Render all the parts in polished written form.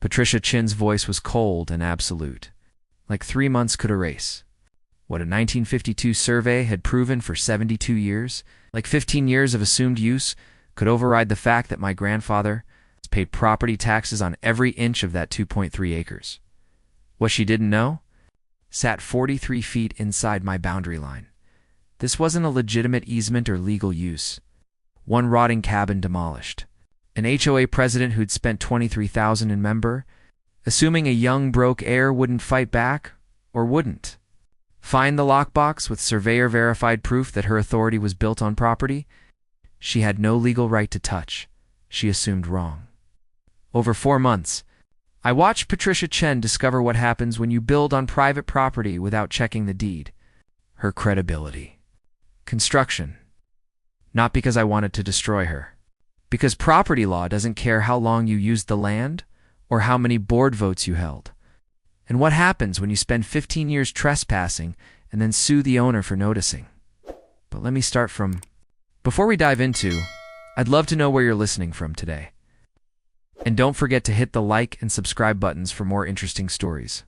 Patricia Chin's voice was cold and absolute, like 3 months could erase what a 1952 survey had proven for 72 years, like 15 years of assumed use, could override the fact that my grandfather has paid property taxes on every inch of that 2.3 acres. What she didn't know sat 43 feet inside my boundary line. This wasn't a legitimate easement or legal use. One rotting cabin demolished. An HOA president who'd spent $23,000 in member, assuming a young broke heir wouldn't fight back, or wouldn't find the lockbox with surveyor-verified proof that her authority was built on property she had no legal right to touch. She assumed wrong. Over 4 months, I watched Patricia Chen discover what happens when you build on private property without checking the deed. Her credibility. Construction. Not because I wanted to destroy her. Because property law doesn't care how long you used the land or how many board votes you held. And what happens when you spend 15 years trespassing and then sue the owner for noticing? But let me start from... Before we dive into, I'd love to know where you're listening from today. And don't forget to hit the like and subscribe buttons for more interesting stories.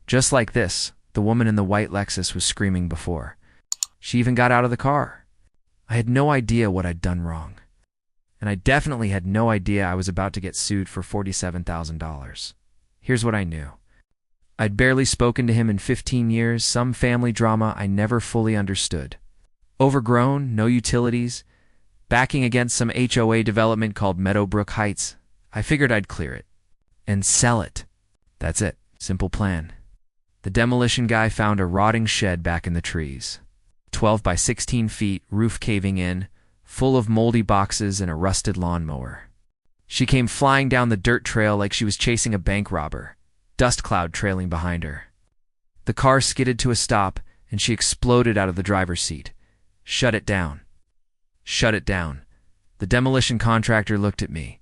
Just like this, the woman in the white Lexus was screaming before. She even got out of the car. I had no idea what I'd done wrong. And I definitely had no idea I was about to get sued for $47,000. Here's what I knew. I'd barely spoken to him in 15 years, some family drama I never fully understood. Overgrown, no utilities, backing against some HOA development called Meadowbrook Heights. I figured I'd clear it. And sell it. That's it. Simple plan. The demolition guy found a rotting shed back in the trees. 12 by 16 feet, roof caving in, full of moldy boxes and a rusted lawnmower. She came flying down the dirt trail like she was chasing a bank robber, dust cloud trailing behind her. The car skidded to a stop, and she exploded out of the driver's seat. Shut it down. Shut it down. The demolition contractor looked at me.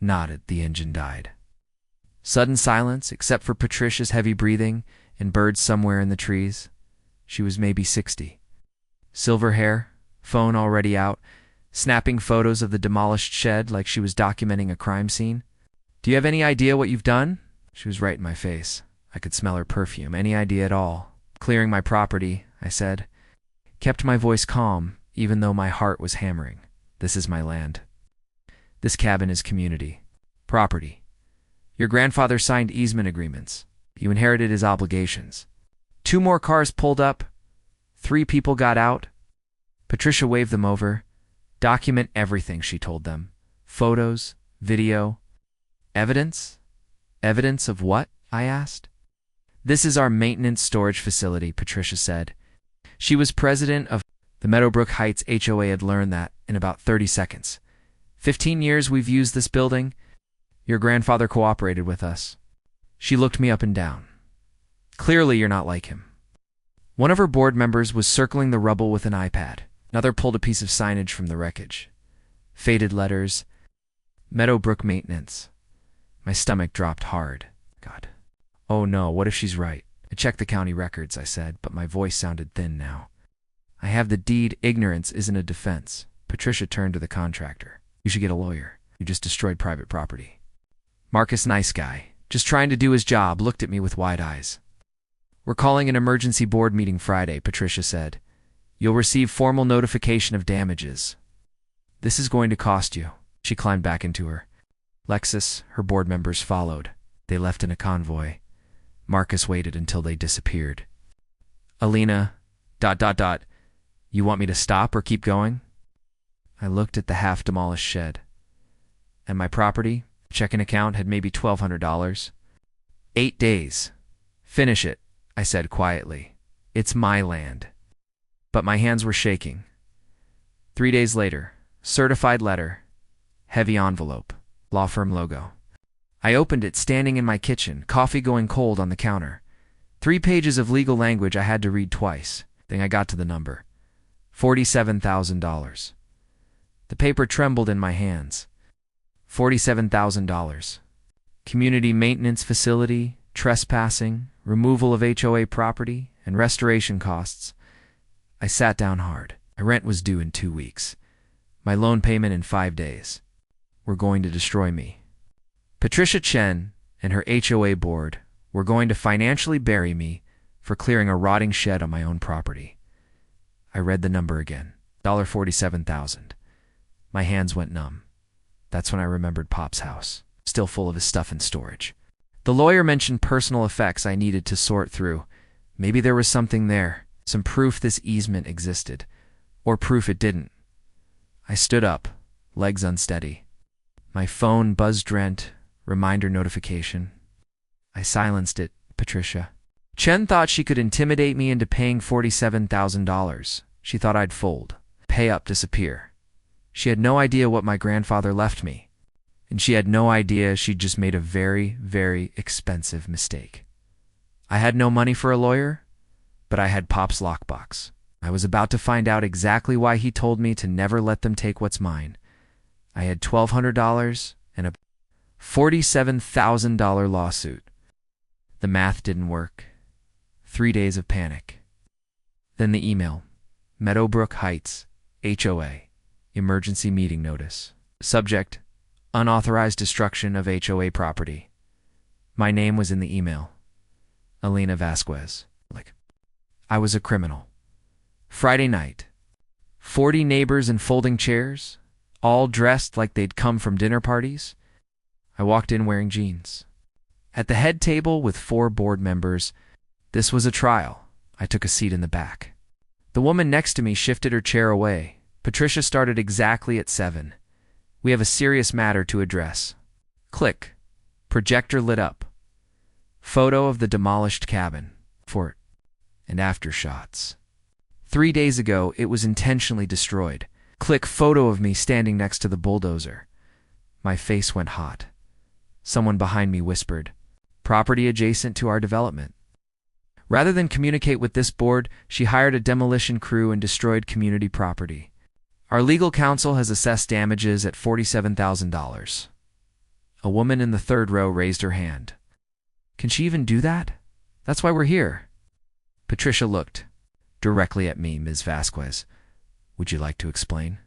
Nodded. The engine died. Sudden silence, except for Patricia's heavy breathing and birds somewhere in the trees. She was maybe 60. Silver hair, phone already out, snapping photos of the demolished shed like she was documenting a crime scene. Do you have any idea what you've done? She was right in my face. I could smell her perfume. Any idea at all? Clearing my property, I said. Kept my voice calm, even though my heart was hammering. This is my land. This cabin is community. Property. Your grandfather signed easement agreements. You inherited his obligations. 2 more cars pulled up. 3 people got out. Patricia waved them over. Document everything, she told them. Photos, video. Evidence? Evidence of what? I asked. This is our maintenance storage facility, Patricia said. She was president of the Meadowbrook Heights HOA had learned that in about 30 seconds. 15 years we've used this building. Your grandfather cooperated with us. She looked me up and down. Clearly you're not like him. One of her board members was circling the rubble with an iPad. Another pulled a piece of signage from the wreckage. Faded letters. Meadowbrook Maintenance. My stomach dropped hard. God. Oh no, what if she's right? I checked the county records, I said, but my voice sounded thin now. I have the deed. Ignorance isn't a defense. Patricia turned to the contractor. You should get a lawyer. You just destroyed private property. Marcus, nice guy, just trying to do his job, looked at me with wide eyes. We're calling an emergency board meeting Friday, Patricia said. You'll receive formal notification of damages. This is going to cost you. She climbed back into her Lexus. Her board members followed. They left in a convoy. Marcus waited until they disappeared. Alina, ... You want me to stop or keep going? I looked at the half-demolished shed. And my property, checking account, had maybe $1,200. 8 days. Finish it, I said quietly. It's my land. But my hands were shaking. 3 days later, certified letter, heavy envelope, law firm logo. I opened it standing in my kitchen, coffee going cold on the counter. 3 pages of legal language I had to read twice. Then I got to the number. $47,000. The paper trembled in my hands. $47,000. Community maintenance facility, trespassing, removal of HOA property, and restoration costs. I sat down hard. My rent was due in 2 weeks. My loan payment in 5 days. Were going to destroy me. Patricia Chen and her HOA board were going to financially bury me for clearing a rotting shed on my own property. I read the number again, $47,000. My hands went numb. That's when I remembered Pop's house, still full of his stuff in storage. The lawyer mentioned personal effects I needed to sort through. Maybe there was something there, some proof this easement existed, or proof it didn't. I stood up, legs unsteady. My phone buzzed rent, reminder notification. I silenced it, Patricia. Chen thought she could intimidate me into paying $47,000. She thought I'd fold, pay up, disappear. She had no idea what my grandfather left me, and she had no idea she'd just made a very, very expensive mistake. I had no money for a lawyer, but I had Pop's lockbox. I was about to find out exactly why he told me to never let them take what's mine. I had $1,200 and a $47,000 lawsuit. The math didn't work. 3 days of panic. Then the email. Meadowbrook Heights, HOA. Emergency meeting notice. Subject: unauthorized destruction of HOA property. My name was in the email. Elena Vasquez. I was a criminal. Friday night. 40 neighbors in folding chairs, all dressed like they'd come from dinner parties. I walked in wearing jeans. At the head table with 4 board members, this was a trial. I took a seat in the back. The woman next to me shifted her chair away. Patricia started exactly at 7. We have a serious matter to address. Click. Projector lit up. Photo of the demolished cabin. Fort. And after shots. 3 days ago, it was intentionally destroyed. Click photo of me standing next to the bulldozer. My face went hot. Someone behind me whispered, property adjacent to our development. Rather than communicate with this board, she hired a demolition crew and destroyed community property. Our legal counsel has assessed damages at $47,000. A woman in the 3rd row raised her hand. Can she even do that? That's why we're here. Patricia looked directly at me, Ms. Vasquez. Would you like to explain?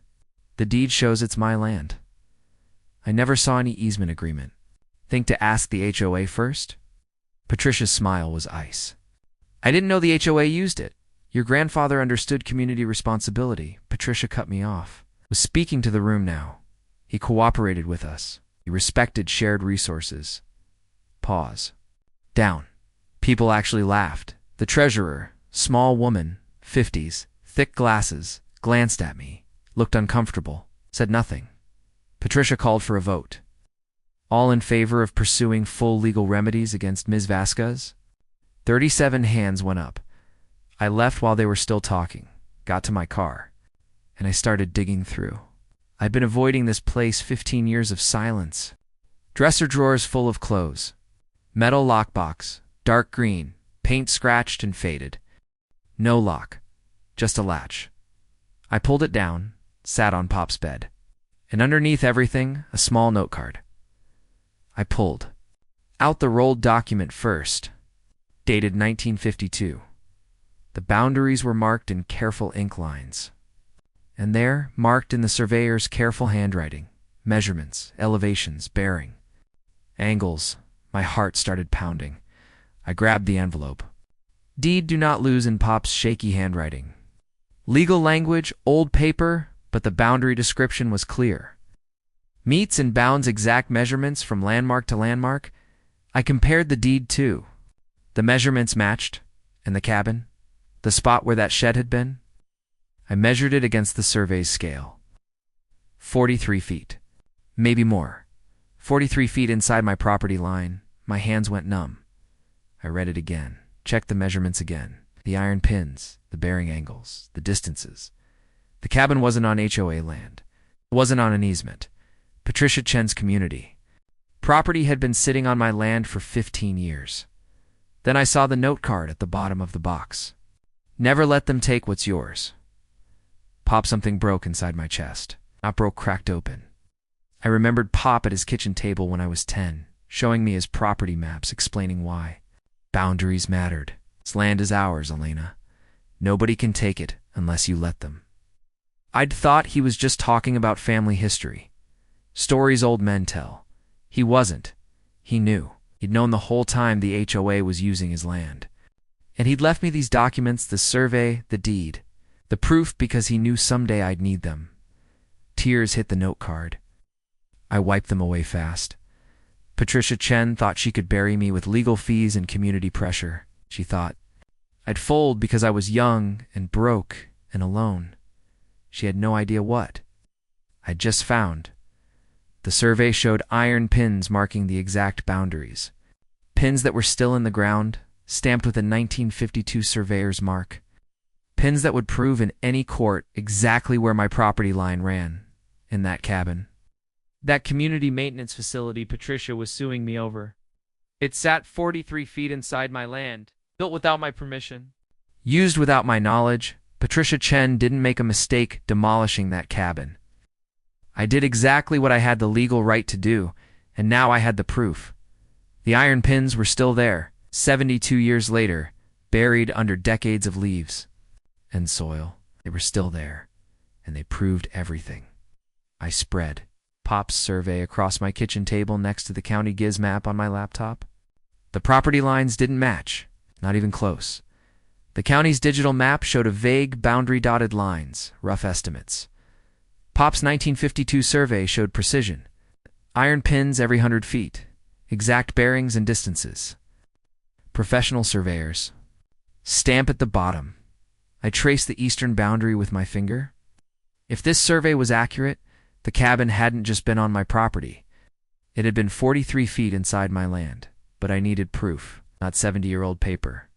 The deed shows it's my land. I never saw any easement agreement. Think to ask the HOA first? Patricia's smile was ice. I didn't know the HOA used it. Your grandfather understood community responsibility. Patricia cut me off. Was speaking to the room now. He cooperated with us. He respected shared resources. Pause. Down. People actually laughed. The treasurer, small woman, 50s, thick glasses, glanced at me, looked uncomfortable, said nothing. Patricia called for a vote. All in favor of pursuing full legal remedies against Ms. Vasquez? 37 hands went up. I left while they were still talking, got to my car, and I started digging through. I'd been avoiding this place 15 years of silence. Dresser drawers full of clothes. Metal lockbox, dark green, paint scratched and faded. No lock, just a latch. I pulled it down, sat on Pop's bed, and underneath everything, a small note card. I pulled out the rolled document first, dated 1952. The boundaries were marked in careful ink lines. And there, marked in the surveyor's careful handwriting, measurements, elevations, bearing, angles. My heart started pounding. I grabbed the envelope. Deed do not lose in Pop's shaky handwriting. Legal language, old paper, but the boundary description was clear. Meets and bounds exact measurements from landmark to landmark. I compared the deed too. The measurements matched, and the cabin, the spot where that shed had been. I measured it against the survey's scale. 43 feet. Maybe more. 43 feet inside my property line. My hands went numb. I read it again, checked the measurements again. The iron pins, the bearing angles, the distances. The cabin wasn't on HOA land. It wasn't on an easement. Patricia Chen's community. Property had been sitting on my land for 15 years. Then I saw the note card at the bottom of the box. Never let them take what's yours. Pop, something broke inside my chest. Not broke, cracked open. I remembered Pop at his kitchen table when I was 10, showing me his property maps, explaining why. Boundaries mattered. This land is ours, Elena. Nobody can take it unless you let them. I'd thought he was just talking about family history. Stories old men tell. He wasn't. He knew. He'd known the whole time the HOA was using his land. And he'd left me these documents, the survey, the deed, the proof, because he knew someday I'd need them. Tears hit the note card. I wiped them away fast. Patricia Chen thought she could bury me with legal fees and community pressure. She thought I'd fold because I was young and broke and alone. She had no idea what I'd just found. The survey showed iron pins marking the exact boundaries. Pins that were still in the ground, stamped with a 1952 surveyor's mark. Pins that would prove in any court exactly where my property line ran, in that cabin. That community maintenance facility Patricia was suing me over. It sat 43 feet inside my land, built without my permission. Used without my knowledge. Patricia Chen didn't make a mistake demolishing that cabin. I did exactly what I had the legal right to do, and now I had the proof. The iron pins were still there, 72 years later, buried under decades of leaves and soil. They were still there, and they proved everything. I spread Pop's survey across my kitchen table next to the county GIS map on my laptop. The property lines didn't match, not even close. The county's digital map showed a vague boundary-dotted lines, rough estimates. Pop's 1952 survey showed precision. Iron pins every 100 feet, exact bearings and distances. Professional surveyors. Stamp at the bottom. I traced the eastern boundary with my finger. If this survey was accurate, the cabin hadn't just been on my property. It had been 43 feet inside my land. But I needed proof, not 70-year-old paper.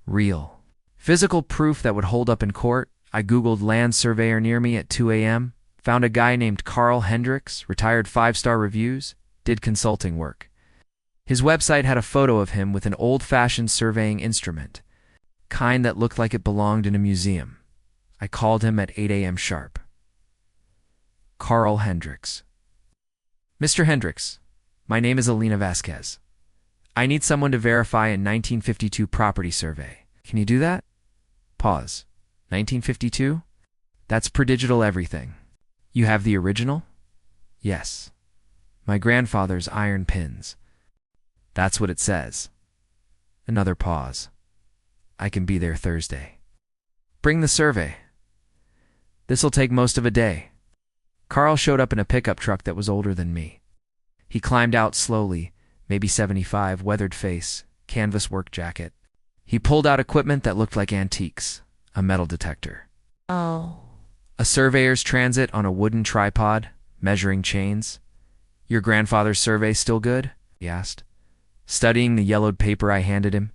Real. Physical proof that would hold up in court. I Googled land surveyor near me at 2 a.m., found a guy named Carl Hendricks, retired 5-star reviews, did consulting work. His website had a photo of him with an old-fashioned surveying instrument, kind that looked like it belonged in a museum. I called him at 8 a.m. sharp. Carl Hendricks. Mr. Hendricks, my name is Alina Vasquez. I need someone to verify a 1952 property survey. Can you do that? Pause. 1952? That's per-digital everything. You have the original? Yes. My grandfather's iron pins. That's what it says. Another pause. I can be there Thursday. Bring the survey. This'll take most of a day. Carl showed up in a pickup truck that was older than me. He climbed out slowly, maybe 75, weathered face, canvas work jacket. He pulled out equipment that looked like antiques, a metal detector. Oh. A surveyor's transit on a wooden tripod, measuring chains. Your grandfather's survey still good? He asked, studying the yellowed paper I handed him.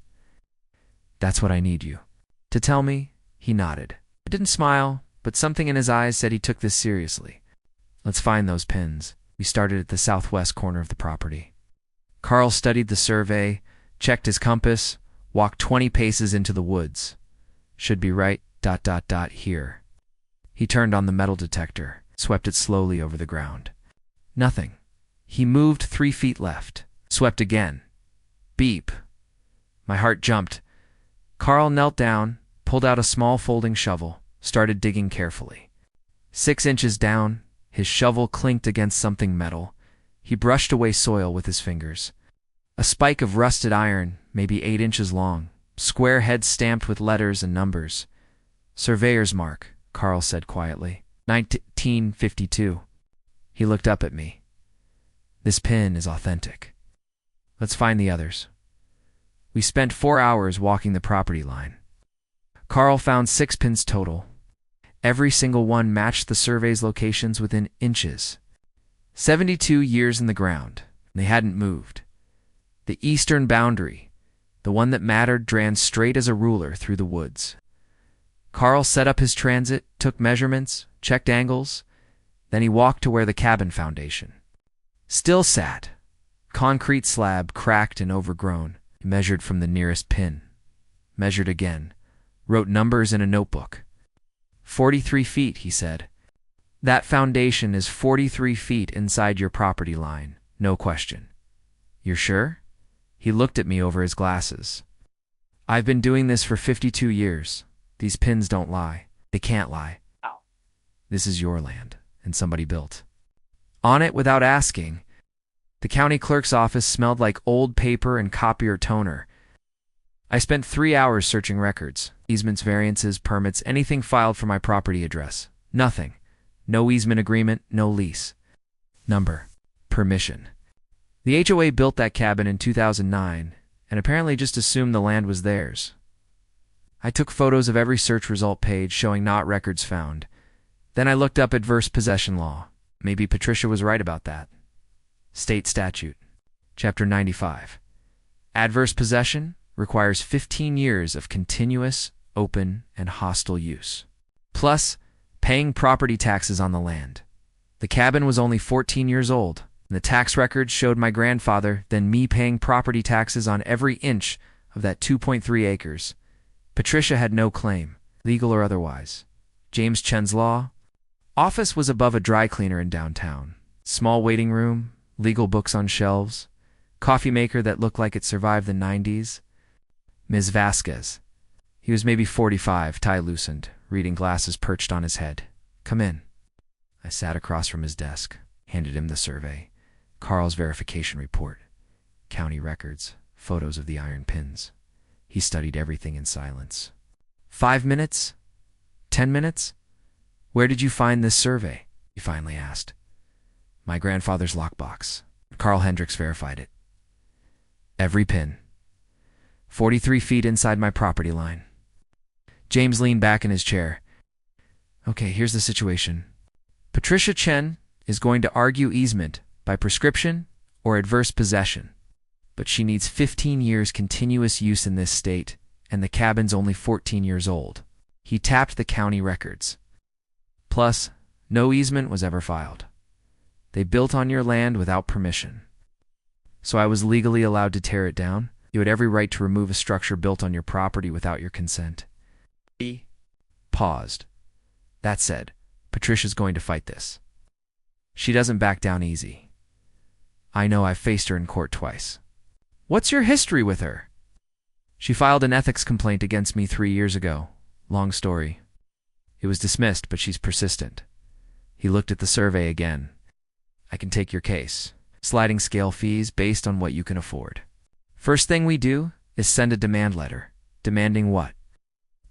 That's what I need you to tell me. He nodded. I didn't smile, but something in his eyes said he took this seriously. Let's find those pins. We started at the southwest corner of the property. Carl studied the survey, checked his compass, walked 20 paces into the woods. Should be right, ... here. He turned on the metal detector, swept it slowly over the ground. Nothing. He moved 3 feet left, swept again. Beep. My heart jumped. Carl knelt down, pulled out a small folding shovel, started digging carefully. 6 inches down, his shovel clinked against something metal. He brushed away soil with his fingers. A spike of rusted iron, maybe 8 inches long, square head stamped with letters and numbers. Surveyor's mark, Carl said quietly. 1952. He looked up at me. This pin is authentic. Let's find the others. We spent 4 hours walking the property line. Carl found 6 pins total. Every single one matched the survey's locations within inches. 72 years in the ground. They hadn't moved. The eastern boundary, the one that mattered, ran straight as a ruler through the woods. Carl set up his transit, took measurements, checked angles. Then he walked to where the cabin foundation still sat. Concrete slab, cracked and overgrown. He measured from the nearest pin. Measured again. Wrote numbers in a notebook. 43 feet, he said. That foundation is 43 feet inside your property line, no question. You're sure? He looked at me over his glasses. I've been doing this for 52 years. These pins don't lie. They can't lie. Ow. This is your land, and somebody built on it without asking. The county clerk's office smelled like old paper and copier toner. I spent 3 hours searching records, easements, variances, permits, anything filed for my property address. Nothing. No easement agreement, no lease. Number. Permission. The HOA built that cabin in 2009 and apparently just assumed the land was theirs. I took photos of every search result page showing not records found. Then I looked up adverse possession law. Maybe Patricia was right about that. State statute. Chapter 95. Adverse possession requires 15 years of continuous, open, and hostile use. Plus, paying property taxes on the land. The cabin was only 14 years old, and the tax records showed my grandfather, then me paying property taxes on every inch of that 2.3 acres. Patricia had no claim, legal or otherwise. James Chen's law. Office was above a dry cleaner in downtown. Small waiting room, legal books on shelves, coffee maker that looked like it survived the 90s. Ms. Vasquez. He was maybe 45, tie loosened, reading glasses perched on his head. Come in. I sat across from his desk, handed him the survey, Carl's verification report, county records, photos of the iron pins. He studied everything in silence. 5 minutes? 10 minutes? Where did you find this survey? He finally asked. My grandfather's lockbox. Carl Hendricks verified it. Every pin. 43 feet inside my property line. James leaned back in his chair. Okay, here's the situation. Patricia Chen is going to argue easement by prescription or adverse possession, but she needs 15 years continuous use in this state, and the cabin's only 14 years old. He tapped the county records. Plus, no easement was ever filed. They built on your land without permission. So I was legally allowed to tear it down? You had every right to remove a structure built on your property without your consent. He paused. That said, Patricia's going to fight this. She doesn't back down easy. I know I've faced her in court twice. What's your history with her? She filed an ethics complaint against me 3 years ago. Long story. It was dismissed, but she's persistent. He looked at the survey again. I can take your case. Sliding scale fees based on what you can afford. First thing we do is send a demand letter. Demanding what?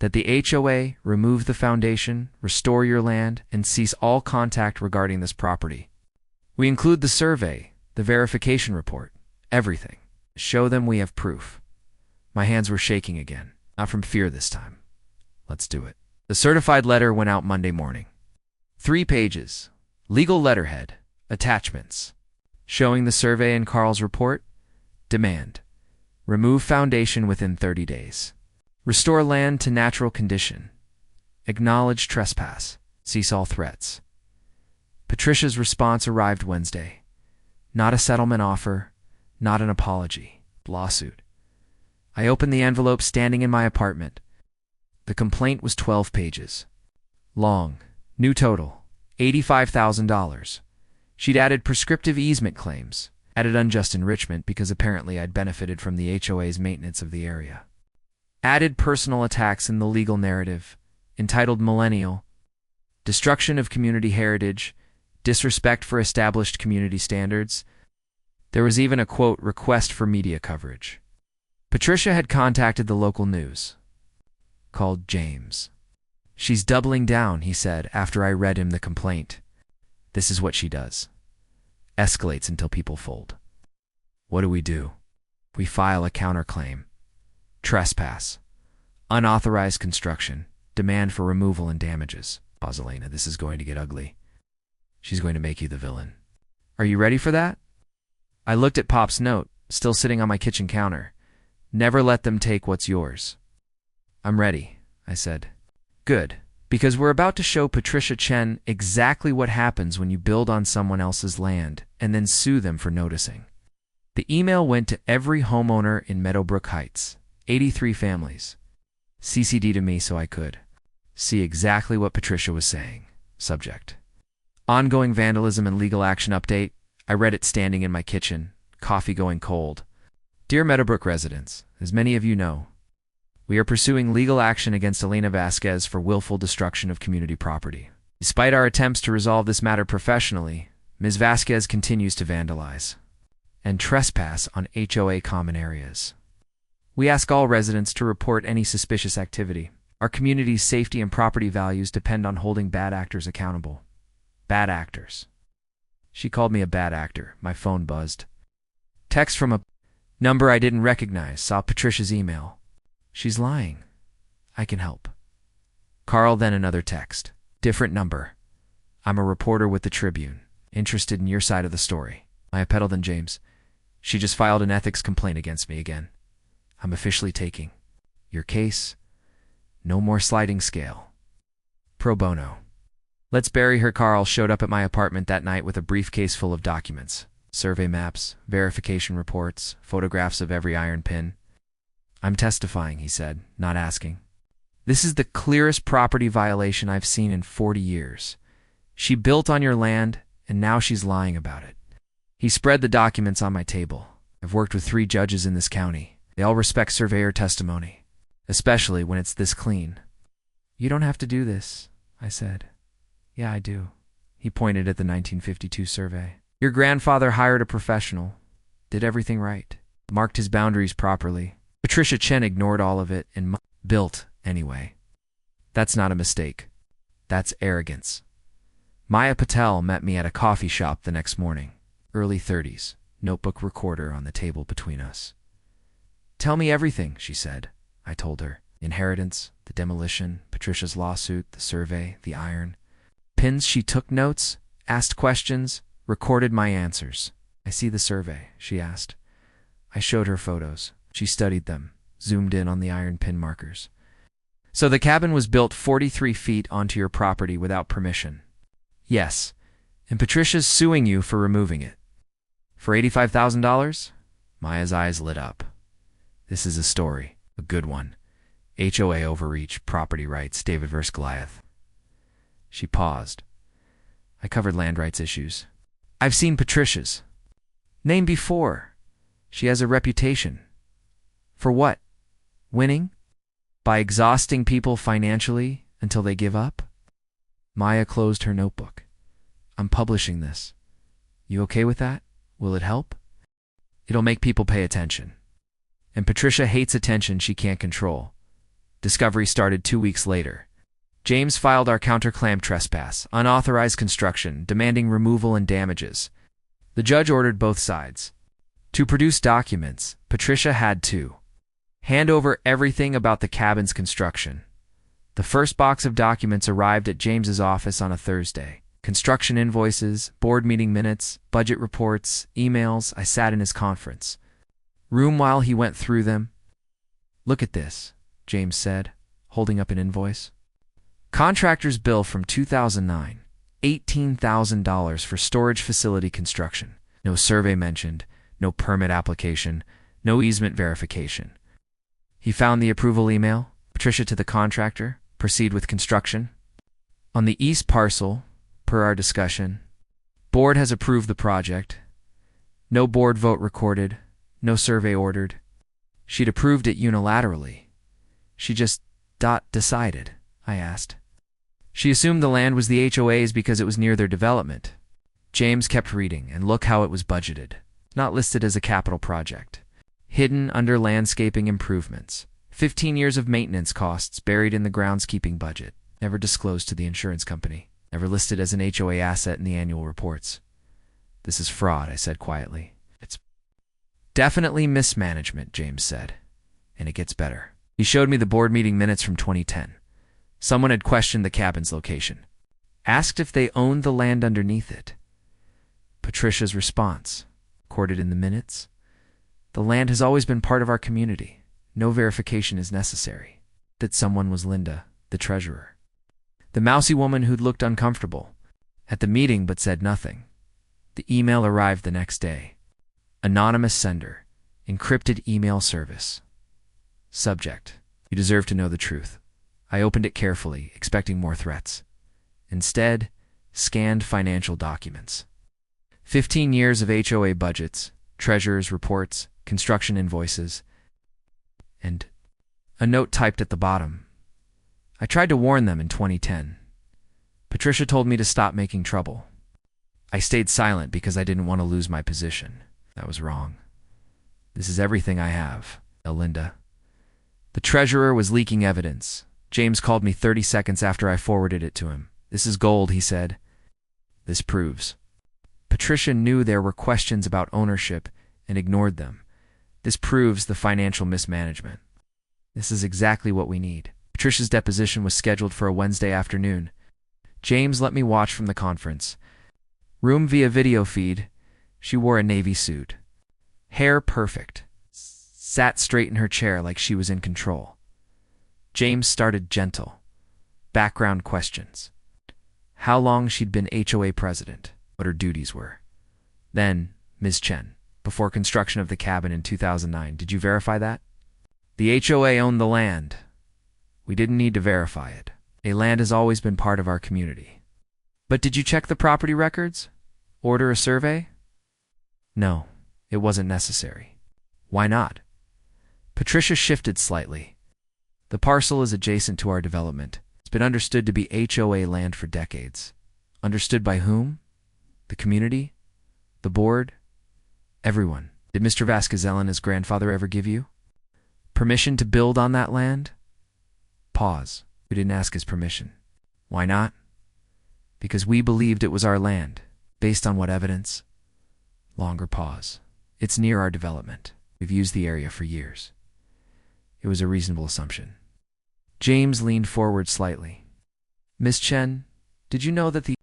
That the HOA remove the foundation, restore your land, and cease all contact regarding this property. We include the survey, the verification report, everything. Show them we have proof. My hands were shaking again, not from fear this time. Let's do it. The certified letter went out Monday morning. 3 pages. Legal letterhead. Attachments. Showing the survey and Carl's report. Demand. Remove foundation within 30 days. Restore land to natural condition. Acknowledge trespass. Cease all threats. Patricia's response arrived Wednesday. Not a settlement offer, not an apology. Lawsuit. I opened the envelope standing in my apartment. The complaint was 12 pages. Long. New total. $85,000. She'd added prescriptive easement claims. Added unjust enrichment because apparently I'd benefited from the HOA's maintenance of the area. Added personal attacks in the legal narrative, entitled Millennial, destruction of community heritage, disrespect for established community standards. There was even a, quote, request for media coverage. Patricia had contacted the local news. Called James. She's doubling down, he said after I read him the complaint. This is what she does. Escalates until people fold. What do? We file a counterclaim. Trespass. Unauthorized construction. Demand for removal and damages. Pause, Elena, this is going to get ugly. She's going to make you the villain. Are you ready for that? I looked at Pop's note, still sitting on my kitchen counter. Never let them take what's yours. I'm ready, I said. Good, because we're about to show Patricia Chen exactly what happens when you build on someone else's land and then sue them for noticing. The email went to every homeowner in Meadowbrook Heights, 83 families. CC'd to me so I could see exactly what Patricia was saying. Subject. Ongoing vandalism and legal action update. I read it standing in my kitchen, coffee going cold. Dear Meadowbrook residents, as many of you know, we are pursuing legal action against Elena Vasquez for willful destruction of community property. Despite our attempts to resolve this matter professionally, Ms. Vasquez continues to vandalize. and trespass on HOA common areas. We ask all residents to report any suspicious activity. Our community's safety and property values depend on holding bad actors accountable. Bad actors. She called me a bad actor. My phone buzzed. Text from a number I didn't recognize. Saw Patricia's email. She's lying. I can help. Carl, then another text. Different number. I'm a reporter with the Tribune. Interested in your side of the story. Maya peddled in James. She just filed an ethics complaint against me again. I'm officially taking your case. No more sliding scale. Pro bono. Let's bury her. Carl showed up at my apartment that night with a briefcase full of documents. Survey maps, verification reports, photographs of every iron pin. I'm testifying, he said, not asking. This is the clearest property violation I've seen in 40 years. She built on your land, and now she's lying about it. He spread the documents on my table. I've worked with 3 judges in this county. They all respect surveyor testimony, especially when it's this clean. You don't have to do this, I said. Yeah, I do. He pointed at the 1952 survey. Your grandfather hired a professional, did everything right, marked his boundaries properly. Patricia Chen ignored all of it and built anyway. That's not a mistake. That's arrogance. Maya Patel met me at a coffee shop the next morning, early 30s, notebook recorder on the table between us. Tell me everything, she said. I told her. Inheritance, the demolition, Patricia's lawsuit, the survey, the iron. Pins. She took notes, asked questions, recorded my answers. I see the survey, she asked. I showed her photos. She studied them, zoomed in on the iron pin markers. So the cabin was built 43 feet onto your property without permission. Yes, and Patricia's suing you for removing it. For $85,000? Maya's eyes lit up. This is a story, a good one. HOA overreach, property rights, David vs. Goliath. She paused. I covered land rights issues. I've seen Patricia's name before. She has a reputation. For what? Winning? By exhausting people financially until they give up? Maya closed her notebook. I'm publishing this. You okay with that? Will it help? It'll make people pay attention. And Patricia hates attention she can't control. Discovery started 2 weeks later. James filed our counterclaim trespass, unauthorized construction, demanding removal and damages. The judge ordered both sides to produce documents. Patricia had to hand over everything about the cabin's construction. The first box of documents arrived at James's office on a Thursday. Construction invoices, board meeting minutes, budget reports, emails. I sat in his conference room while he went through them. Look at this, James said, holding up an invoice. Contractor's bill from 2009, $18,000 for storage facility construction. No survey mentioned, no permit application, no easement verification. He found the approval email. Patricia to the contractor, proceed with construction. On the east parcel, per our discussion, board has approved the project. No board vote recorded, no survey ordered. She'd approved it unilaterally. She just decided, I asked. She assumed the land was the HOA's because it was near their development. James kept reading, and look how it was budgeted. Not listed as a capital project. Hidden under landscaping improvements. 15 years of maintenance costs buried in the groundskeeping budget. Never disclosed to the insurance company. Never listed as an HOA asset in the annual reports. This is fraud, I said quietly. It's definitely mismanagement, James said. And it gets better. He showed me the board meeting minutes from 2010. Someone had questioned the cabin's location. Asked if they owned the land underneath it. Patricia's response, recorded in the minutes. The land has always been part of our community. No verification is necessary. That someone was Linda, the treasurer. The mousy woman who'd looked uncomfortable at the meeting but said nothing. The email arrived the next day. Anonymous sender. Encrypted email service. Subject. You deserve to know the truth. I opened it carefully, expecting more threats. Instead, scanned financial documents. 15 years of HOA budgets, treasurer's reports, construction invoices, and a note typed at the bottom. I tried to warn them in 2010. Patricia told me to stop making trouble. I stayed silent because I didn't want to lose my position. That was wrong. This is everything I have, Linda. The treasurer was leaking evidence. James called me 30 seconds after I forwarded it to him. This is gold, he said. This proves. Patricia knew there were questions about ownership and ignored them. This proves the financial mismanagement. This is exactly what we need. Patricia's deposition was scheduled for a Wednesday afternoon. James let me watch from the conference room via video feed. She wore a navy suit. Hair perfect. Sat straight in her chair like she was in control. James started gentle. Background questions. How long she'd been HOA president, what her duties were. Then, Ms. Chen, before construction of the cabin in 2009, did you verify that? The HOA owned the land. We didn't need to verify it. Land has always been part of our community. But did you check the property records? Order a survey? No, it wasn't necessary. Why not? Patricia shifted slightly. The parcel is adjacent to our development. It's been understood to be HOA land for decades. Understood by whom? The community? The board? Everyone. Did Mr. Vasquez-Ellen, his grandfather, ever give you permission to build on that land? Pause. We didn't ask his permission. Why not? Because we believed it was our land. Based on what evidence? Longer pause. It's near our development. We've used the area for years. It was a reasonable assumption. James leaned forward slightly. Miss Chen, did you know that the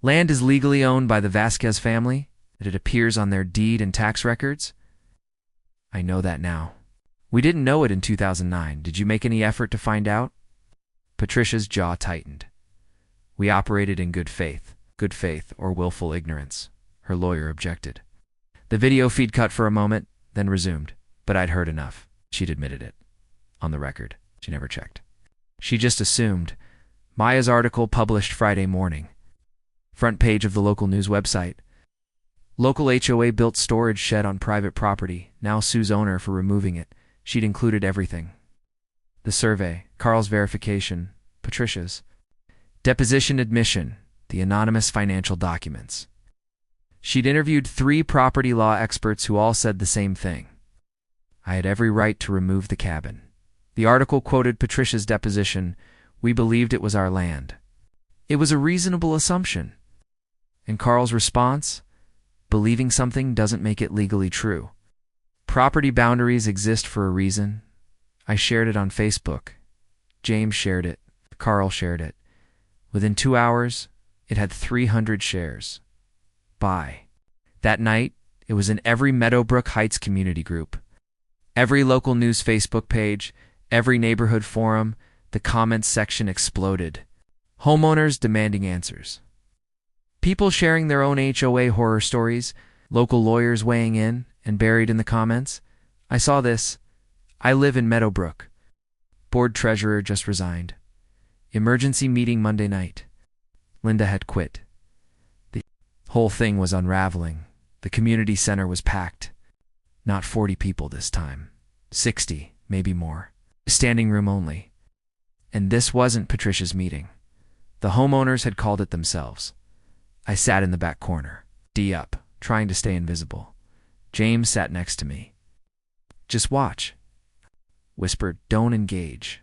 land is legally owned by the Vasquez family? That it appears on their deed and tax records? I know that now. We didn't know it in 2009. Did you make any effort to find out? Patricia's jaw tightened. We operated in good faith or willful ignorance. Her lawyer objected. The video feed cut for a moment, then resumed. But I'd heard enough. She'd admitted it. On the record, she never checked. She just assumed. Maya's article published Friday morning. Front page of the local news website. Local HOA built storage shed on private property, now sues owner for removing it. She'd included everything. The survey, Carl's verification, Patricia's deposition admission, the anonymous financial documents. She'd interviewed 3 property law experts who all said the same thing. I had every right to remove the cabin. The article quoted Patricia's deposition. We believed it was our land. It was a reasonable assumption. And Carl's response? Believing something doesn't make it legally true. Property boundaries exist for a reason. I shared it on Facebook. James shared it. Carl shared it. Within 2 hours, it had 300 shares. Buy. That night, it was in every Meadowbrook Heights community group. Every local news Facebook page, every neighborhood forum, the comments section exploded. Homeowners demanding answers. People sharing their own HOA horror stories, local lawyers weighing in and buried in the comments. I saw this. I live in Meadowbrook. Board treasurer just resigned. Emergency meeting Monday night. Linda had quit. The whole thing was unraveling. The community center was packed. Not 40 people this time. 60, maybe more. Standing room only. And this wasn't Patricia's meeting. The homeowners had called it themselves. I sat in the back corner, D up, trying to stay invisible. James sat next to me. Just watch. Whispered, don't engage.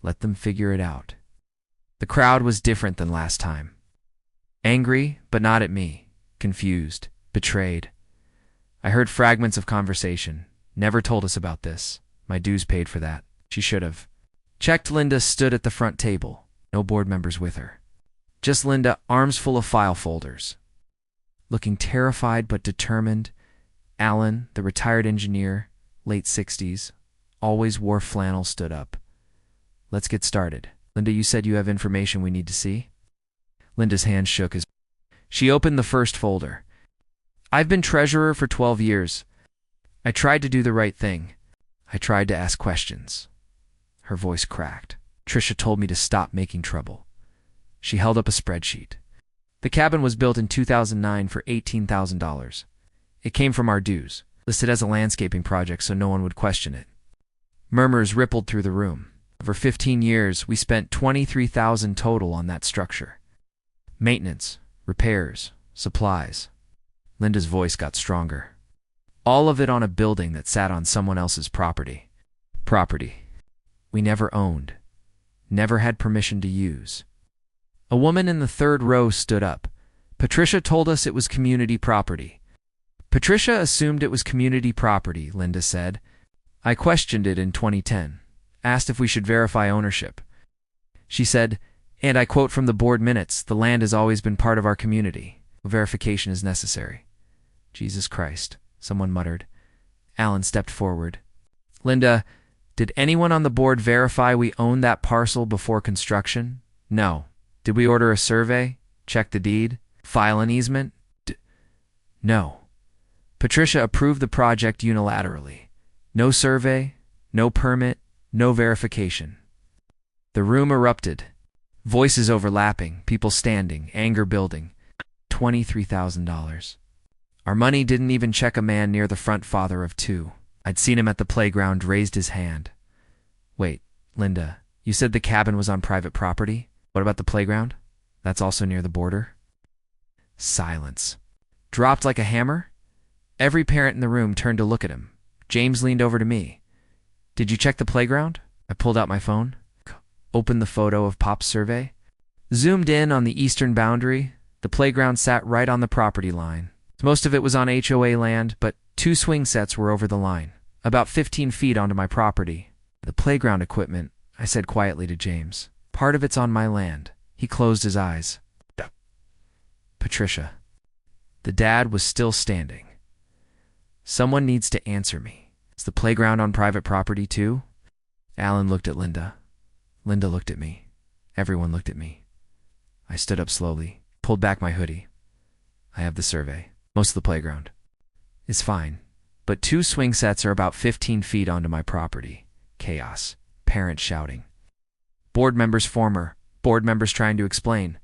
Let them figure it out. The crowd was different than last time. Angry, but not at me. Confused, betrayed. I heard fragments of conversation. Never told us about this. My dues paid for that. She should have. Checked. Linda stood at the front table. No board members with her. Just Linda, arms full of file folders. Looking terrified but determined. Alan, the retired engineer, late 60s, always wore flannel, stood up. Let's get started. Linda, you said you have information we need to see? Linda's hand shook as she opened the first folder. I've been treasurer for 12 years. I tried to do the right thing. I tried to ask questions. Her voice cracked. Tricia told me to stop making trouble. She held up a spreadsheet. The cabin was built in 2009 for $18,000. It came from our dues, listed as a landscaping project so no one would question it. Murmurs rippled through the room. Over 15 years, we spent $23,000 total on that structure. Maintenance, repairs, supplies. Linda's voice got stronger. All of it on a building that sat on someone else's property. Property we never owned, never had permission to use. A woman in the third row stood up. Patricia told us it was community property. Patricia assumed it was community property, Linda said. I questioned it in 2010, asked if we should verify ownership. She said, and I quote from the board minutes, the land has always been part of our community. Verification is necessary. Jesus Christ, someone muttered. Alan stepped forward. Linda, did anyone on the board verify we owned that parcel before construction? No. Did we order a survey? Check the deed? File an easement? No. Patricia approved the project unilaterally. No survey, no permit, no verification. The room erupted. Voices overlapping, people standing, anger building. $23,000. Our money didn't even check a man near the front, father of two. I'd seen him at the playground, raised his hand. Wait, Linda, you said the cabin was on private property? What about the playground? That's also near the border? Silence. Dropped like a hammer? Every parent in the room turned to look at him. James leaned over to me. Did you check the playground? I pulled out my phone, opened the photo of Pop's survey, zoomed in on the eastern boundary. The playground sat right on the property line. Most of it was on HOA land, but 2 swing sets were over the line, about 15 feet onto my property. The playground equipment, I said quietly to James. Part of it's on my land. He closed his eyes. Patricia. The dad was still standing. Someone needs to answer me. Is the playground on private property too? Alan looked at Linda. Linda looked at me. Everyone looked at me. I stood up slowly, pulled back my hoodie. I have the survey. Most of the playground is fine, but 2 swing sets are about 15 feet onto my property. Chaos. Parents shouting. Board members former. Board members trying to explain.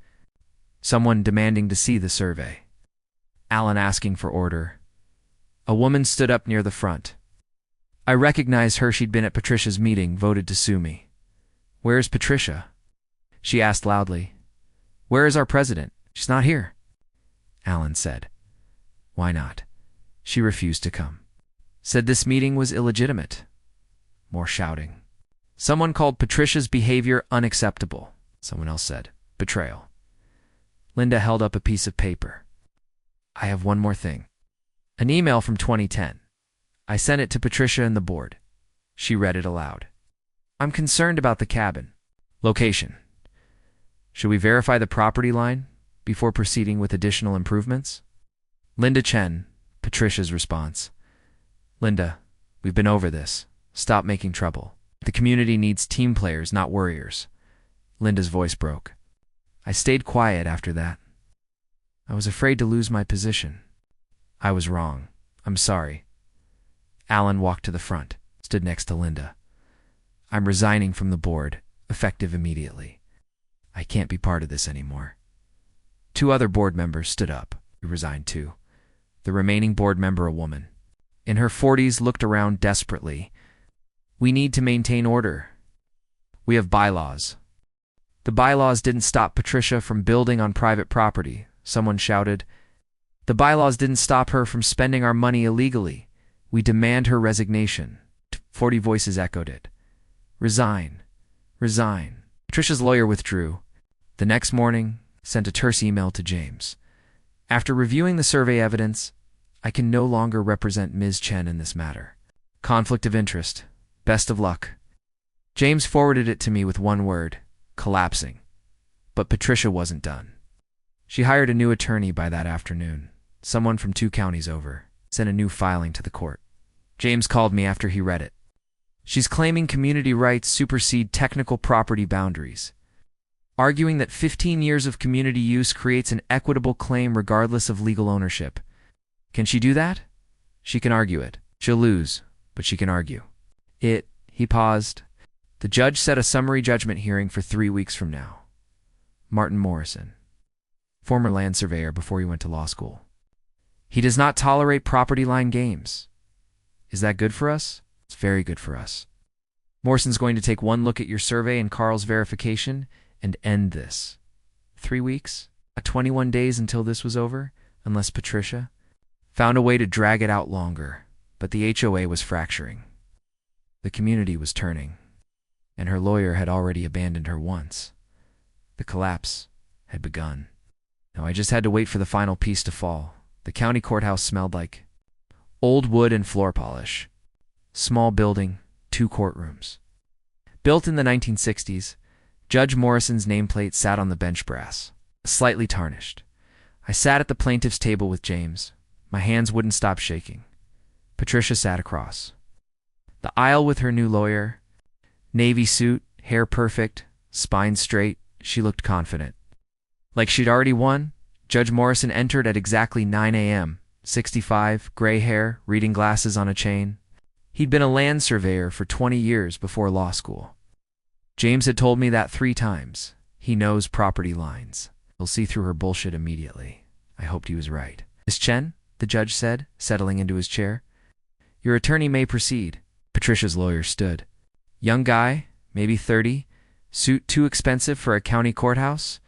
Someone demanding to see the survey. Alan asking for order. A woman stood up near the front. I recognized her. She'd been at Patricia's meeting, voted to sue me. Where is Patricia? She asked loudly. Where is our president? She's not here. Alan said. Why not? She refused to come. Said this meeting was illegitimate. More shouting. Someone called Patricia's behavior unacceptable. Someone else said, betrayal. Linda held up a piece of paper. I have one more thing. An email from 2010. I sent it to Patricia and the board. She read it aloud. I'm concerned about the cabin. Location. Should we verify the property line before proceeding with additional improvements? Linda Chen, Patricia's response. Linda, we've been over this. Stop making trouble. The community needs team players, not worriers. Linda's voice broke. I stayed quiet after that. I was afraid to lose my position. I was wrong. I'm sorry. Alan walked to the front, stood next to Linda. I'm resigning from the board, effective immediately. I can't be part of this anymore. 2 other board members stood up. We resigned too. The remaining board member, a woman, in her 40s, looked around desperately. We need to maintain order. We have bylaws. The bylaws didn't stop Patricia from building on private property, someone shouted. The bylaws didn't stop her from spending our money illegally. We demand her resignation. 40 voices echoed it. Resign. Resign. Patricia's lawyer withdrew. The next morning, sent a terse email to James. After reviewing the survey evidence, I can no longer represent Ms. Chen in this matter. Conflict of interest. Best of luck. James forwarded it to me with one word, collapsing. But Patricia wasn't done. She hired a new attorney by that afternoon, someone from 2 counties over, sent a new filing to the court. James called me after he read it. She's claiming community rights supersede technical property boundaries, arguing that 15 years of community use creates an equitable claim regardless of legal ownership. Can she do that? She can argue it. She'll lose, but she can argue. He paused. The judge set a summary judgment hearing for 3 weeks from now. Martin Morrison, former land surveyor before he went to law school. He does not tolerate property line games. Is that good for us? It's very good for us. Morrison's going to take one look at your survey and Carl's verification and end this. 3 weeks? 21 days until this was over, unless Patricia found a way to drag it out longer. But the HOA was fracturing. The community was turning, and her lawyer had already abandoned her once. The collapse had begun. Now I just had to wait for the final piece to fall. The county courthouse smelled like old wood and floor polish. Small building, 2 courtrooms. Built in the 1960s, Judge Morrison's nameplate sat on the bench brass, slightly tarnished. I sat at the plaintiff's table with James. My hands wouldn't stop shaking. Patricia sat across the aisle with her new lawyer. Navy suit, hair perfect, spine straight. She looked confident. Like she'd already won. Judge Morrison entered at exactly 9 a.m., 65, gray hair, reading glasses on a chain. He'd been a land surveyor for 20 years before law school. James had told me that 3 times. He knows property lines. He'll see through her bullshit immediately. I hoped he was right. Miss Chen, the judge said, settling into his chair. Your attorney may proceed. Patricia's lawyer stood. Young guy, maybe 30, suit too expensive for a county courthouse.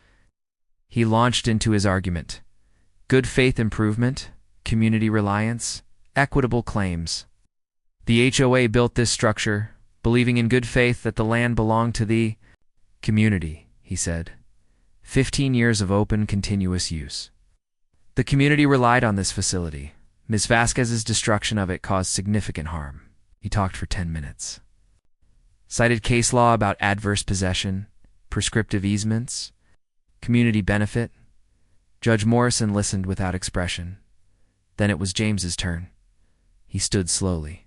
He launched into his argument. Good faith improvement, community reliance, equitable claims. The HOA built this structure, believing in good faith that the land belonged to the community, he said. 15 years of open, continuous use. The community relied on this facility. Ms. Vasquez's destruction of it caused significant harm. He talked for 10 minutes. Cited case law about adverse possession, prescriptive easements, community benefit. Judge Morrison listened without expression. Then it was James's turn. He stood slowly,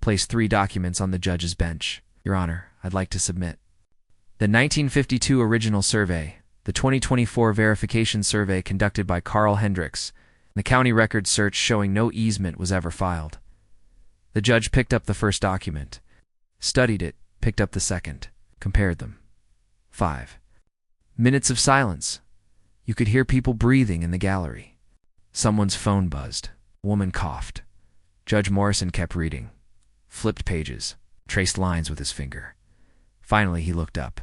placed 3 documents on the judge's bench. Your Honor, I'd like to submit the 1952 original survey, the 2024 verification survey conducted by Carl Hendricks, and the county record search showing no easement was ever filed. The judge picked up the first document, studied it, picked up the second, compared them. 5 minutes of silence. You could hear people breathing in the gallery. Someone's phone buzzed. A woman coughed. Judge Morrison kept reading, flipped pages, traced lines with his finger. Finally, he looked up.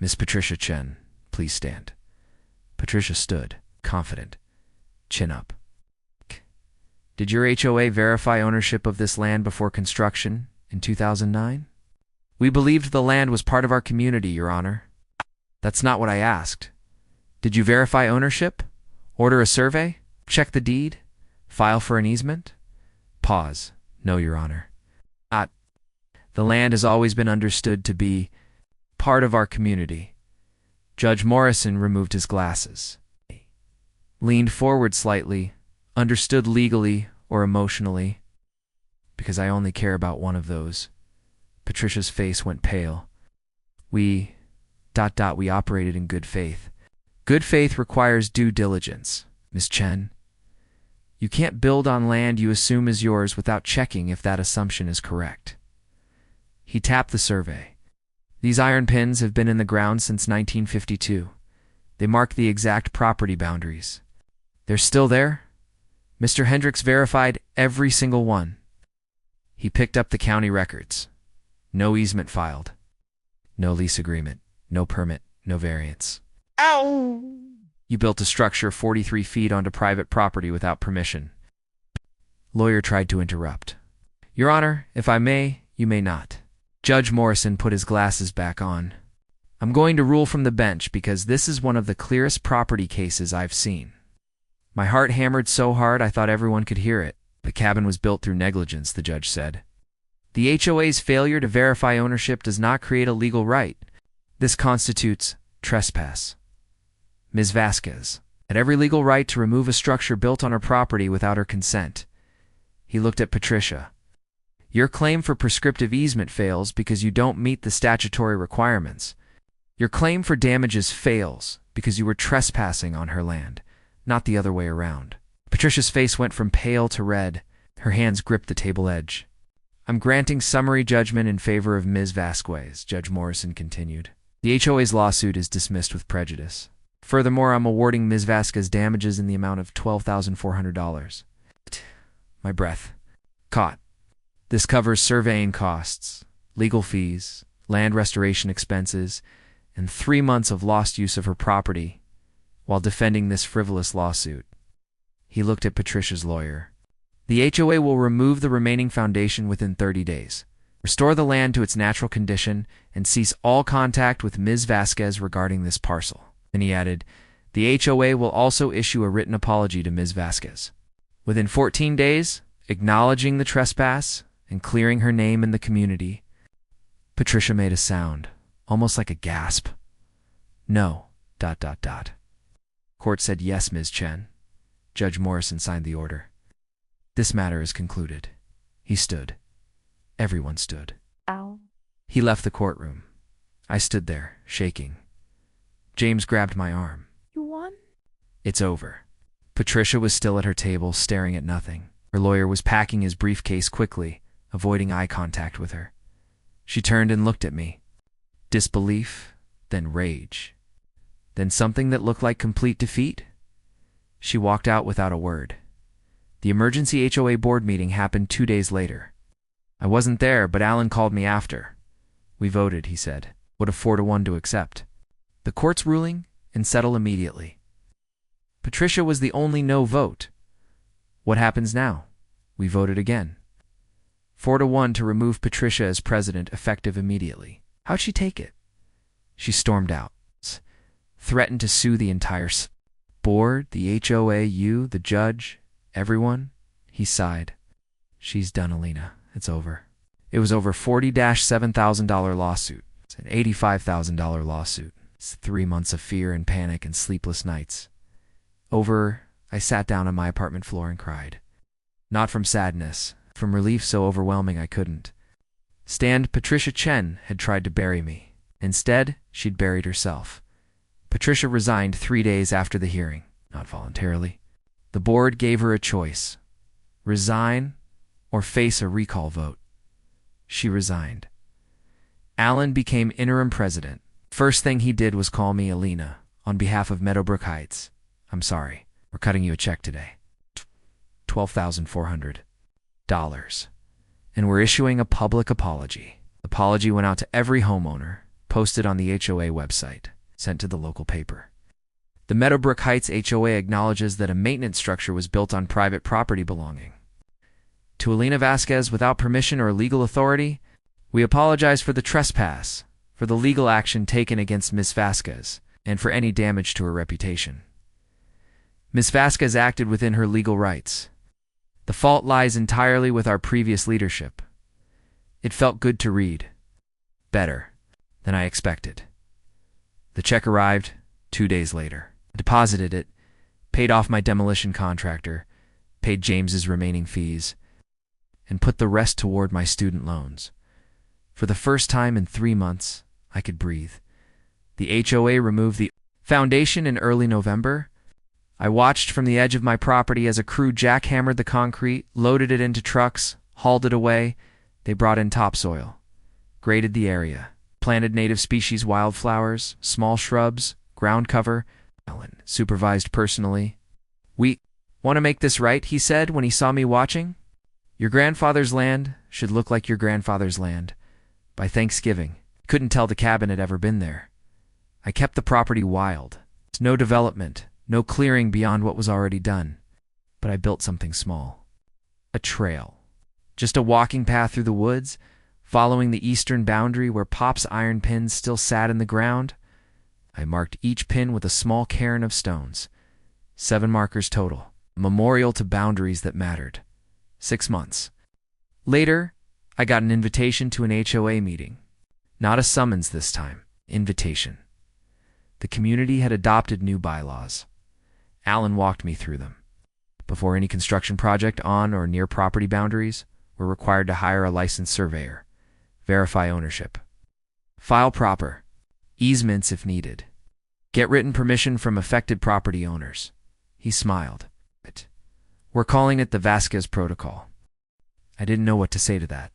Miss Patricia Chen, please stand. Patricia stood, confident, chin up. Did your HOA verify ownership of this land before construction in 2009? We believed the land was part of our community, Your Honor. That's not what I asked. Did you verify ownership? Order a survey? Check the deed? File for an easement? Pause. No, Your Honor. The land has always been understood to be part of our community. Judge Morrison removed his glasses, leaned forward slightly, understood legally or emotionally, because I only care about one of those. Patricia's face went pale. We operated in good faith. Good faith requires due diligence, Miss Chen. You can't build on land you assume is yours without checking if that assumption is correct. He tapped the survey. These iron pins have been in the ground since 1952. They mark the exact property boundaries. They're still there? Mr. Hendricks verified every single one. He picked up the county records. No easement filed. No lease agreement. No permit. No variance. Ow! You built a structure 43 feet onto private property without permission. Lawyer tried to interrupt. Your Honor, if I may, you may not. Judge Morrison put his glasses back on. I'm going to rule from the bench because this is one of the clearest property cases I've seen. My heart hammered so hard I thought everyone could hear it. The cabin was built through negligence, the judge said. The HOA's failure to verify ownership does not create a legal right. This constitutes trespass. Ms. Vasquez had every legal right to remove a structure built on her property without her consent. He looked at Patricia. Your claim for prescriptive easement fails because you don't meet the statutory requirements. Your claim for damages fails because you were trespassing on her land, not the other way around. Patricia's face went from pale to red. Her hands gripped the table edge. I'm granting summary judgment in favor of Ms. Vasquez, Judge Morrison continued. The HOA's lawsuit is dismissed with prejudice. Furthermore, I'm awarding Ms. Vasquez damages in the amount of $12,400. My breath caught. This covers surveying costs, legal fees, land restoration expenses, and 3 months of lost use of her property while defending this frivolous lawsuit. He looked at Patricia's lawyer. The HOA will remove the remaining foundation within 30 days, restore the land to its natural condition, and cease all contact with Ms. Vasquez regarding this parcel." Then he added, "The HOA will also issue a written apology to Ms. Vasquez within 14 days, acknowledging the trespass and clearing her name in the community." Patricia made a sound, almost like a gasp. "No, ... Court said, "Yes, Ms. Chen." Judge Morrison signed the order. "This matter is concluded." He stood. Everyone stood. Ow. He left the courtroom. I stood there, shaking. James grabbed my arm. "You won?" "It's over." Patricia was still at her table, staring at nothing. Her lawyer was packing his briefcase quickly, avoiding eye contact with her. She turned and looked at me. Disbelief, then rage. Then something that looked like complete defeat. She walked out without a word. The emergency HOA board meeting happened 2 days later. I wasn't there, but Alan called me after. "We voted," he said. "What a 4-1 to accept the court's ruling and settle immediately." Patricia was the only no vote. What happens now? We voted again. 4-1 to remove Patricia as president, effective immediately. How'd she take it? She stormed out, threatened to sue the entire board, the HOA, you, the judge, everyone. He sighed. "She's done, Alina. It's over." It was over $40,000 lawsuit. It's an $85,000 lawsuit. It's 3 months of fear and panic and sleepless nights. Over, I sat down on my apartment floor and cried. Not from sadness, from relief so overwhelming I couldn't stand. Patricia Chen had tried to bury me. Instead, she'd buried herself. Patricia resigned 3 days after the hearing, not voluntarily. The board gave her a choice: resign or face a recall vote. She resigned. Alan became interim president. First thing he did was call me Alina on behalf of Meadowbrook Heights. "I'm sorry. We're cutting you a check today. $12,400. And we're issuing a public apology." The apology went out to every homeowner, posted on the HOA website, sent to the local paper. The Meadowbrook Heights HOA acknowledges that a maintenance structure was built on private property belonging to Alina Vasquez without permission or legal authority. We apologize for the trespass, for the legal action taken against Ms. Vasquez, and for any damage to her reputation. Ms. Vasquez acted within her legal rights. The fault lies entirely with our previous leadership. It felt good to read. Better than I expected. The check arrived 2 days later. I deposited it, paid off my demolition contractor, paid James's remaining fees, and put the rest toward my student loans. For the first time in 3 months, I could breathe. The HOA removed the foundation in early November. I watched from the edge of my property as a crew jackhammered the concrete, loaded it into trucks, hauled it away. They brought in topsoil, graded the area, planted native species wildflowers, small shrubs, ground cover. Alan supervised personally. "We want to make this right," he said when he saw me watching. "Your grandfather's land should look like your grandfather's land. By Thanksgiving, couldn't tell the cabin had ever been there. I kept the property wild. It's no development, no clearing beyond what was already done. But I built something small. A trail. Just a walking path through the woods, following the eastern boundary where Pop's iron pins still sat in the ground. I marked each pin with a small cairn of stones. 7 markers total. A memorial to boundaries that mattered. 6 months. Later, I got an invitation to an HOA meeting. Not a summons this time. Invitation. The community had adopted new bylaws. Alan walked me through them. Before any construction project on or near property boundaries, we're required to hire a licensed surveyor. Verify ownership. File proper. Easements if needed. Get written permission from affected property owners. He smiled. We're calling it the Vasquez Protocol. I didn't know what to say to that.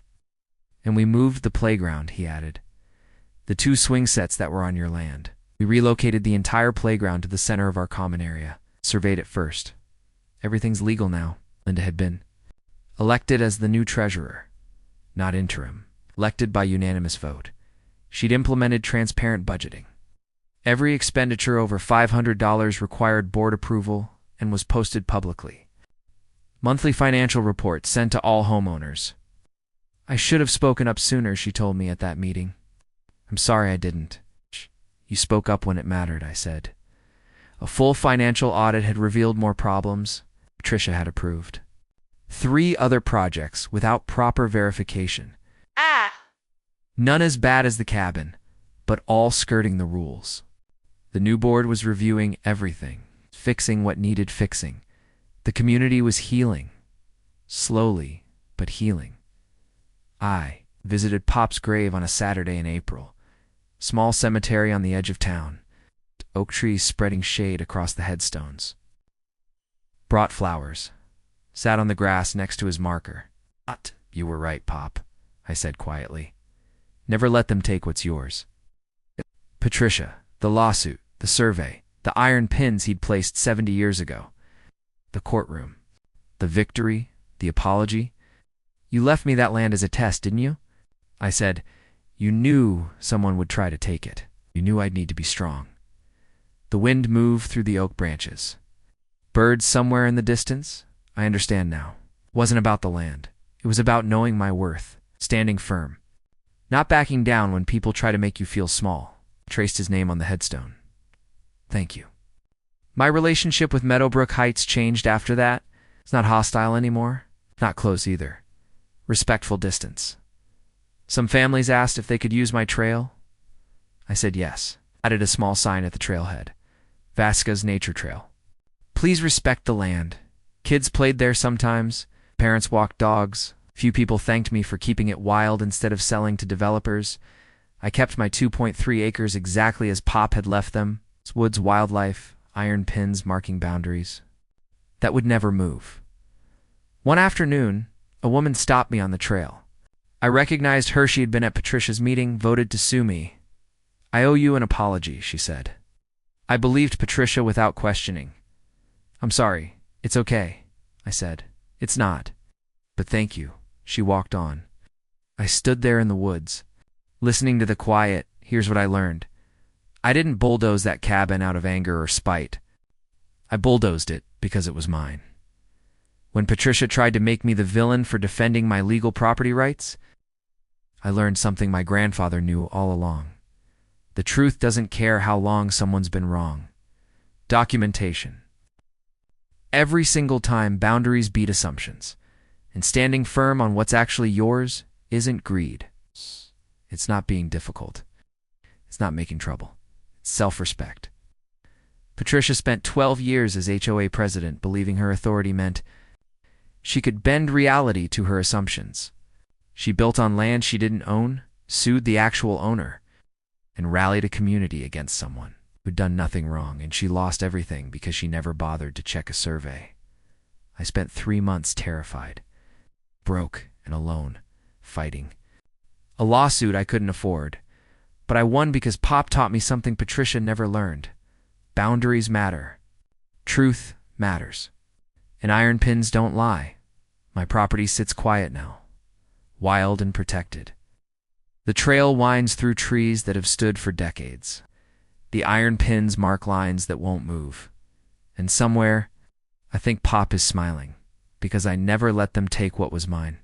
And we moved the playground, he added. The 2 swing sets that were on your land. We relocated the entire playground to the center of our common area. Surveyed it first. Everything's legal now. Linda had been elected as the new treasurer. Not interim. Elected by unanimous vote. She'd implemented transparent budgeting. Every expenditure over $500 required board approval and was posted publicly. Monthly financial reports sent to all homeowners. I should have spoken up sooner, she told me at that meeting. I'm sorry I didn't. You spoke up when it mattered, I said. A full financial audit had revealed more problems Patricia had approved. 3 other projects without proper verification. None as bad as the cabin, but all skirting the rules. The new board was reviewing everything, fixing what needed fixing. The community was healing. Slowly, but healing. I visited Pop's grave on a Saturday in April. Small cemetery on the edge of town. Oak trees spreading shade across the headstones. Brought flowers. Sat on the grass next to his marker. You were right, Pop, I said quietly. Never let them take what's yours. Patricia, the lawsuit, the survey, the iron pins he'd placed 70 years ago. The courtroom. The victory, the apology. You left me that land as a test, didn't you? I said, you knew someone would try to take it. You knew I'd need to be strong. The wind moved through the oak branches. Birds somewhere in the distance? I understand now. It wasn't about the land. It was about knowing my worth, standing firm. Not backing down when people try to make you feel small. Traced his name on the headstone. Thank you. My relationship with Meadowbrook Heights changed after that. It's not hostile anymore. Not close either. Respectful distance. Some families asked if they could use my trail. I said yes. Added a small sign at the trailhead. Vasca's Nature Trail. Please respect the land. Kids played there sometimes. Parents walked dogs. Few people thanked me for keeping it wild instead of selling to developers. I kept my 2.3 acres exactly as Pop had left them. Woods, wildlife, iron pins marking boundaries. That would never move. One afternoon, a woman stopped me on the trail. I recognized her. She had been at Patricia's meeting, voted to sue me. I owe you an apology, she said. I believed Patricia without questioning. I'm sorry. It's okay, I said. It's not. But thank you. She walked on. I stood there in the woods, listening to the quiet. Here's what I learned. I didn't bulldoze that cabin out of anger or spite. I bulldozed it because it was mine. When Patricia tried to make me the villain for defending my legal property rights, I learned something my grandfather knew all along. The truth doesn't care how long someone's been wrong. Documentation. Every single time, boundaries beat assumptions, and standing firm on what's actually yours isn't greed. It's not being difficult. It's not making trouble. It's self-respect. Patricia spent 12 years as HOA president, believing her authority meant she could bend reality to her assumptions. She built on land she didn't own, sued the actual owner, and rallied a community against someone who'd done nothing wrong, and she lost everything because she never bothered to check a survey. I spent 3 months terrified, broke and alone, fighting. A lawsuit I couldn't afford, but I won because Pop taught me something Patricia never learned. Boundaries matter. Truth matters. And iron pins don't lie. My property sits quiet now, wild and protected. The trail winds through trees that have stood for decades. The iron pins mark lines that won't move. And somewhere, I think Pop is smiling, because I never let them take what was mine.